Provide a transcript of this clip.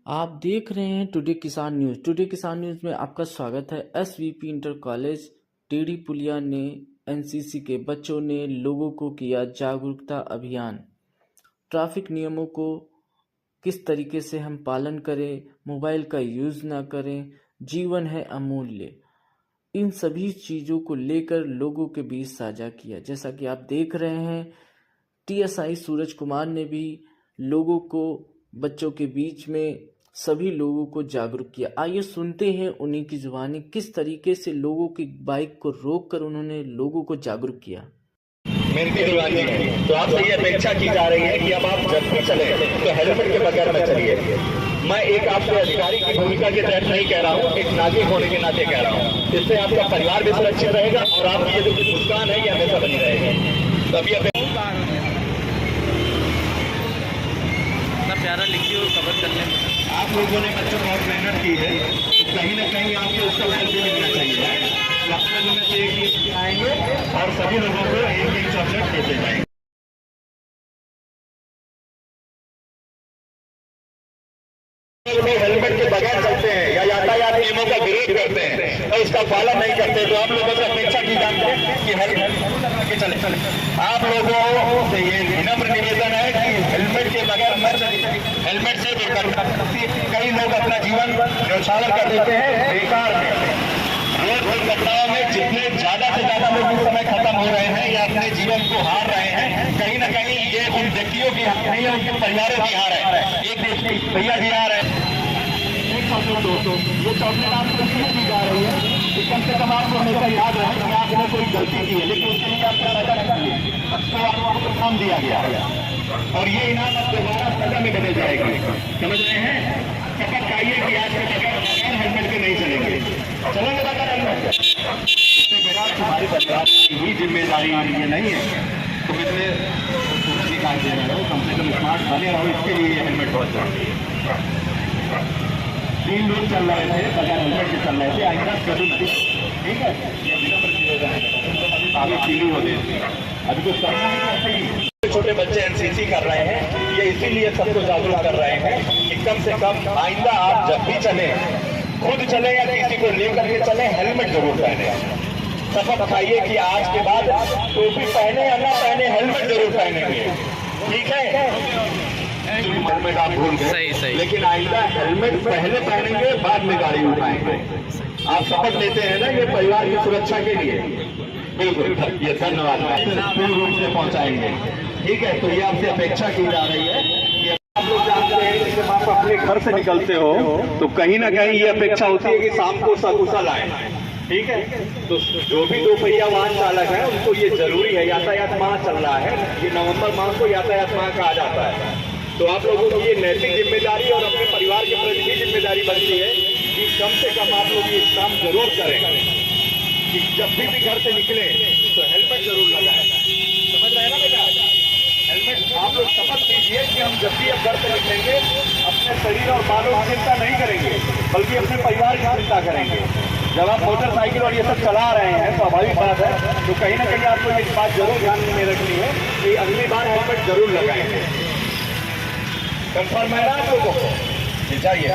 आप देख रहे हैं टुडे किसान न्यूज़। टुडे किसान न्यूज़ में आपका स्वागत है। एसवीपी इंटर कॉलेज टेढ़ी पुलिया ने एनसीसी के बच्चों ने लोगों को किया जागरूकता अभियान। ट्रैफिक नियमों को किस तरीके से हम पालन करें, मोबाइल का यूज़ ना करें, जीवन है अमूल्य, इन सभी चीज़ों को लेकर लोगों के बीच साझा किया। जैसा कि आप देख रहे हैं, टीएसआई सूरज कुमार ने भी लोगों को, बच्चों के बीच में सभी लोगों को जागरूक किया। आइए सुनते हैं उन्हीं की जुबानी किस तरीके से लोगों की बाइक को रोककर उन्होंने लोगों को जागरूक किया। मेहनती दीवानी है तो आपसे ये अपेक्षा की जा रही है कि अब आप जब भी चले तो हेलमेट के बगैर में चलिए। मैं एक आपके अधिकारी की भूमिका के तहत नहीं कह रहा हूँ, एक नागरिक होने के नाते कह रहा हूँ। इससे आपका परिवार भी सुरक्षित रहेगा और आपकी ये जो मुस्कान है ये हमेशा बनी रहेगी। तो अभी प्यारा लिखी और कवर करने में आप लोगों ने बच्चों बहुत मेहनत की है, तो कहीं ना कहीं आपको उसका फल भी मिलना चाहिए। आप लोगों में से एक गिफ्ट आएंगे और सभी लोगों को एक एक चॉकलेट देते जाएंगे। हेलमेट के बगैर चलते हैं या यातायात नियमों का विरोध करते हैं और इसका पालन नहीं करते, तो आप लोगों से अपेक्षा की जाती है कि हेलमेट के चले। आप लोगों से ये विनम्र निवेदन है कि हेलमेट के बगैर मत चलिए। हेलमेट से कई लोग अपना जीवन न्यौछावर कर देते हैं बेकार में। रोड दुर्घटनाओं में जितने ज्यादा से ज्यादा लोग इस समय खत्म हो रहे हैं या अपने जीवन को हार रहे हैं, कहीं ना कहीं ये उन व्यक्तियों की नहीं है, उनके परिवारों की हार है। एक भैया जी आ रहे हैं, दोस्तों ये चॉकलेट आपको इसलिए दी जा रही है कि कम से कम आपको हमेशा याद रहे कि आपने कोई गलती की है, लेकिन उसके लिए आपको सजा नहीं दी, तो आपको इनाम दिया गया और ये इनाम अब दोबारा सजा में बदल जाएगा। समझ रहे हैं? शपथ खाइए कि आज के बगैर हेलमेट के नहीं चलेंगे। चलेंगे बगैर हेलमेट? इससे बगैर तुम्हारी परिवार की ही जिम्मेदारी ये नहीं है। तुम इतने काम दे रहे हो, कम से कम स्मार्ट बने रहो, इसके लिए हेलमेट बहुत जरूरी है। 3 लोग चल रहे थे बगैर हेलमेट के चल रहे थे, आइंदा कभी नहीं, ठीक है? आगे पीली हो गई, अभी कुछ करना है। छोटे बच्चे एनसीसी कर रहे हैं, ये इसीलिए सबको जागरूक कर रहे हैं कि कम से कम आइंदा आप जब भी चले, खुद चले या किसी को लेकर के चले, हेलमेट जरूर पहने। शपथ खाइए कि आज के बाद टोपी पहने या ना पहने, हेलमेट जरूर पहनेंगे, ठीक है? हेलमेट आप भूल गए, लेकिन आइंदा हेलमेट पहले पहनेंगे, बाद में गाड़ी उठाएंगे। आप शपथ लेते हैं ना, ये परिवार की सुरक्षा के लिए। बिल्कुल, ये धन्यवाद पूर्ण रूप से पहुंचाएंगे, ठीक है? तो ये आपसे अपेक्षा की जा रही है कि आप लोग जानते हैं कि जब आप अपने घर से निकलते हो तो कहीं ना कहीं ये अपेक्षा होती है कि शाम को सकुशल आए, ठीक है? तो जो भी 2 पहिया वाहन चालक है उनको ये जरूरी है, यातायात माह चल रहा है, ये नवंबर माह को यातायात माह कहा जाता है। तो आप लोगों की ये नैतिक जिम्मेदारी और अपने परिवार के प्रति भी जिम्मेदारी बनती है कि कम से कम आप लोग ये काम जरूर करें कि जब भी घर से निकले तो हेलमेट जरूर लगाएं। समझ रहे हैं ना बेटा? हेलमेट आप लोग शपथ कीजिए कि हम जब भी अब घर से निकलेंगे अपने शरीर और बालों की चिंता नहीं करेंगे, बल्कि अपने परिवार की चिंता करेंगे। जब आप मोटरसाइकिल और ये सब चला रहे हैं, स्वाभाविक बात है, तो कहीं ना कहीं आपको ये बात जरूर ध्यान में रखनी है कि अगली बार हेलमेट जरूर लगाएंगे। कंफर्म है ना आप लोगों को? जाइए।